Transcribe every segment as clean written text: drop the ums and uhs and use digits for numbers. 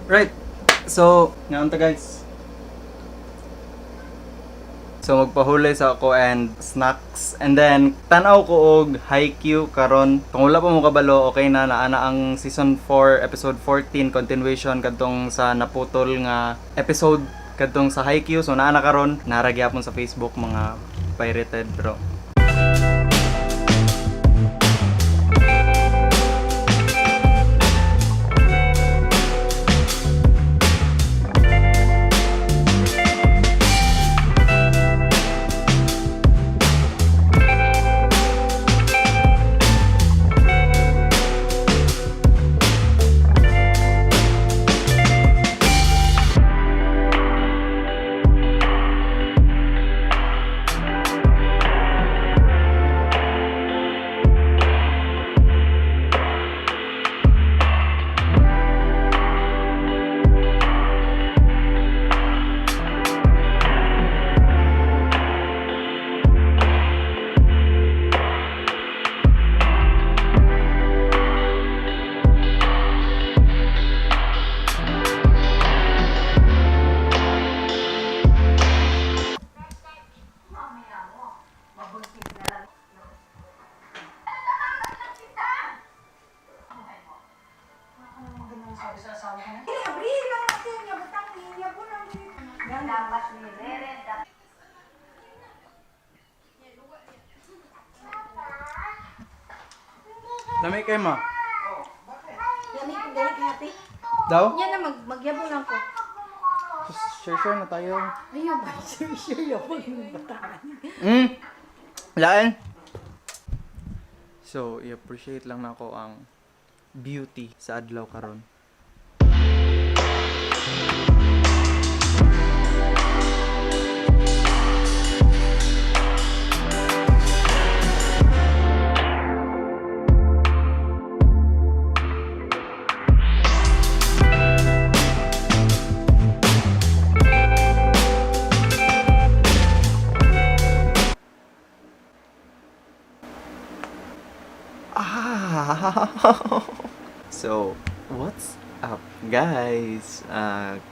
Right. So, ngayon ta guys. So magpahulay sa ako and snacks and then tanaw ko og Haikyuu karon. Kung wala pa mo kabalo, okay na naana ang season 4 episode 14 continuation kadtong sa naputol nga episode kadtong sa Haikyuu. So naana karon, nara gyapon sa Facebook mga pirated bro. Lamay kay ma. Yan ito, dali hati. Daw? Yan na, magyabong lang ko. Share na tayo. Ayun ba? Sure yabong yung bataan. Lain. So, i-appreciate lang nako ang beauty sa adlaw karon. So, what's up guys?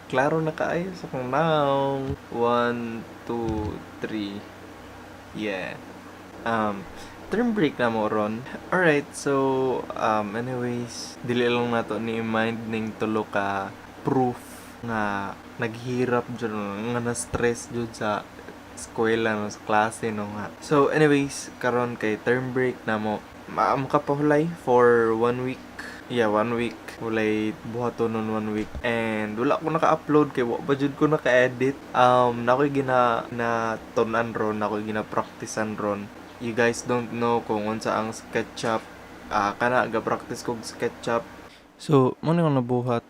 Klaro na kaayo sa kong now. 1, 2, 3. Yeah. Term break na mo ron. Alright, so anyways, dili lang nato ni mind ning tulo ka proof nga naghirap dyan, nga na-stress dyan sa eskwela no, sa klase no nga. So anyways, karon kay term break na mo. Makapahulay for 1 week. Yeah, 1 week. Hulay buhaton nun 1 week. And wala ko naka-upload kay wa ba jud ko naka-edit. Nakoy na tunan ron, nakoy gina-practicean ron. You guys don't know kung unsa ang SketchUp. Kana ga-practice kog SketchUp. So, mo ni akong nabuhat.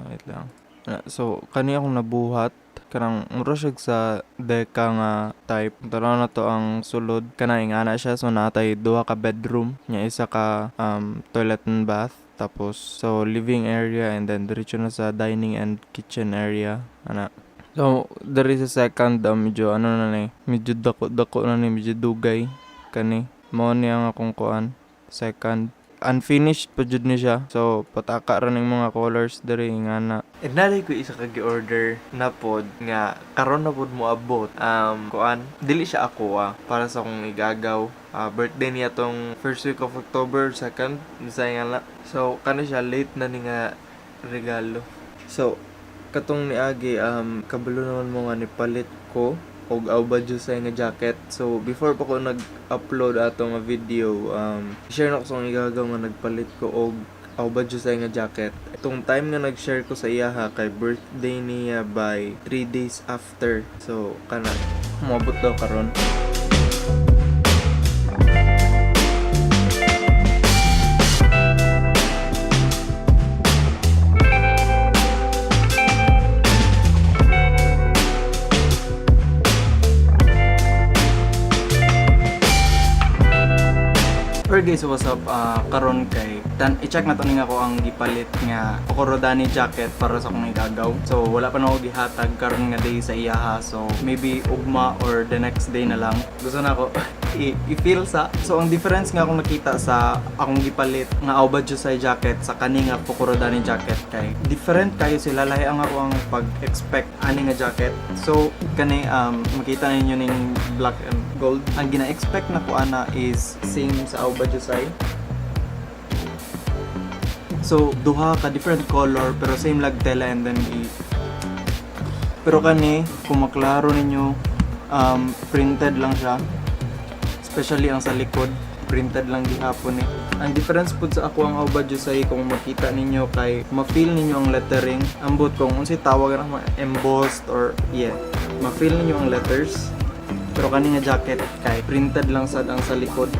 Wait lang. So, kani akong nabuhat kanang mura siya sa deka nga type. Tanaw na to ang sulod. Kanang ingana siya. So, natay 2 ka bedroom. Nya isa ka toilet and bath. Tapos, so, living area and then diretso na sa dining and kitchen area. Ana. So, there is a second medyo ano na ni. Medyo dako na ni. Medyo dugay. Kani. Mao ni ang akong kuan. Second. Unfinished pa jud ni siya. So pataka ra ning mga colors diri nga na. Nalay ko isa ka gi-order na pod nga karon na pod mo abot. Kuan dili siya ako para sa akong igagaw. Birthday niya tong first week of October, second design nga na. So kano siya late na ni nga regalo. So katong niagi kabalo naman mo nga ni palit ko og awba jud sa nga jacket. So before pa ko nag-upload ato nga video, share na ko sa igagaw nga nagpalit ko og awba jud sa nga jacket. Itong time nga nag-share ko sa iya kay birthday niya by 3 days after. So kana moabot daw karon. Alright guys, so what's up? Karon kay i-check na to ning ako ang gipalit nga Kokorodani jacket para sa akong igagaw. So wala pa na ako gihatag karon nga day sa iyaha. So maybe ugma or the next day na lang. Gusto na ako i-feel sa. So ang difference nga akong nakita sa akong gipalit nga Aoba Jusai jacket sa kani nga Fukurodani jacket kay different kayo sila, lahi ang ako ang pag-expect ani nga jacket. So kani makita ninyo ning black and gold. Ang gina-expect na ko ana is same sa Aoba Jusai. So duha ka different color pero same lag tela and then pero kani kung maklaro ninyo printed lang siya, especially ang sa likod printed lang gihapon eh. Ang difference pud sa ako ang Aoba Jusai kung makita ninyo kay ma-feel ninyo ang lettering, ambot kung unsay tawag ra embossed or ma-feel ninyo ang letters. Pero kani nga jacket kay printed lang sad ang sa likod.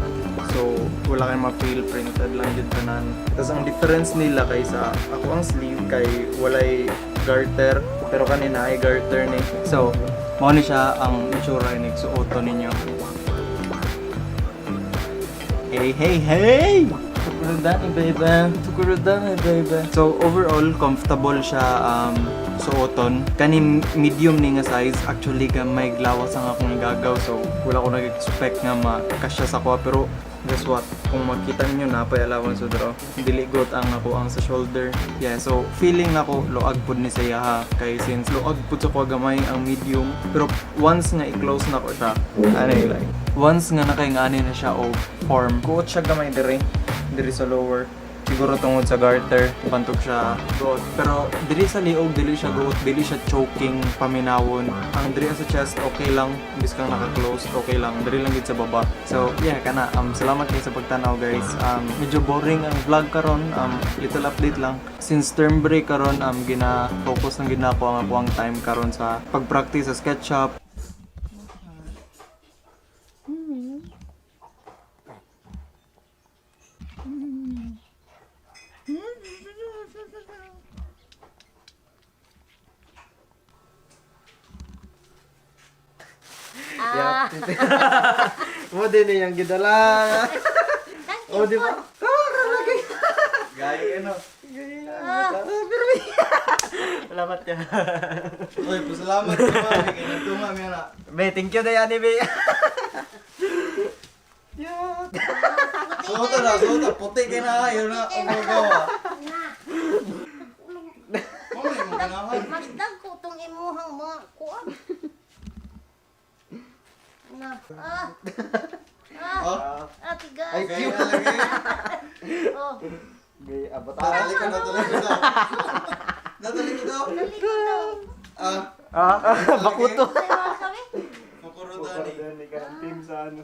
So wala kay ma-feel, printed lang jud tanan. Tapos ang difference nila kay sa ako ang sleeve kay walay garter pero kanina ay garter ni. So mao ni siya ang itsura ni suoton ninyo. Hey! Tukurodani, baby. So, overall, comfortable siya suoton. Kani medium ni nga size. Actually, may glawas ang akong igagaw. So, wala ko nag-expect nga makasya sa ko. Pero, guess what? Kung makita ninyo na, payalawan sa draw. Diligot ang ako ang sa shoulder. Yeah, so, feeling na ko, loag pod ni saya ha. Kay since loag pod sa ko gamay ang medium. Pero, once nga i-close na ko siya, like, once nga nakaingani na siya o form, kuot siya gamay diri sa lower. Siguro tungod sa garter, bantog siya goat. Pero diri sa liog, dili siya goat, dili siya choking, paminawon. Ang diri sa chest, okay lang. Bis kang naka-close, okay lang. Diri lang gid sa baba. So, yeah, kana. Salamat kayo sa pagtanaw, guys. Medyo boring ang vlog karon. Little update lang. Since term break karon, gina-focus ng ginako ang ako ang time karon sa pag-practice sa SketchUp. Mo din yung gidala. Oh, di ba? Lagi. Gaya ano. Salamat ka. Oy, pasalamat ka ba? Kaya nagtunga mo na. Be, thank you Dayani, be. Suota. Puti ka na. Yun na. Ang magawa. Mamay, magkanahan. Masdag ko itong imuhang mga kuwan. Na. Tigas. Ay, kaya lagi. Oh, Be, abot Natali ko daw. Natali ko daw. dali ko daw. Bakuto. Sayo kami. Makurodani. Team sa ano.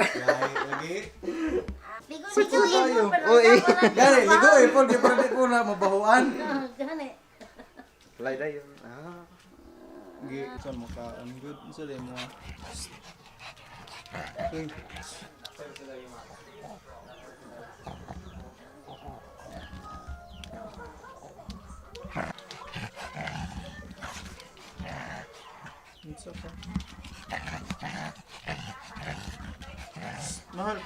Gaya lagi. Ligo imo pero Oy, gani, ligo eh. Paul, di pa rin ko na mabahuan. Gani. Lay dayon. Gi, saan mo ka? Ang good. Saan mo? It's okay. Mahal.